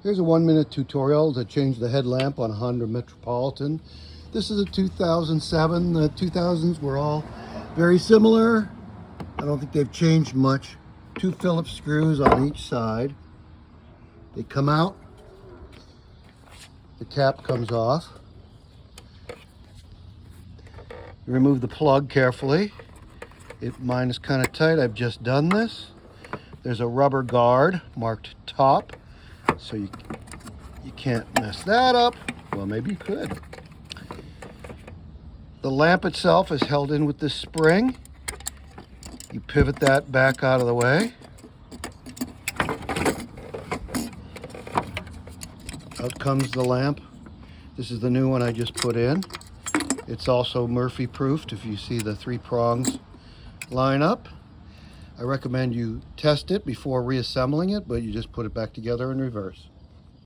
Here's a 1-minute tutorial to change the headlamp on a Honda Metropolitan. This is a 2007. The 2000s were all very similar. I don't think they've changed much. 2 Phillips screws on each side. They come out. The cap comes off. You remove the plug carefully. Mine is kind of tight. I've just done this. There's a rubber guard marked top, so you can't mess that up. Well, maybe you could. The lamp itself is held in with this spring. You pivot that back out of the way. Out comes the lamp. This is the new one I just put in. It's also Murphy proofed if you see the 3 prongs line up. I recommend you test it before reassembling it, but you just put it back together in reverse.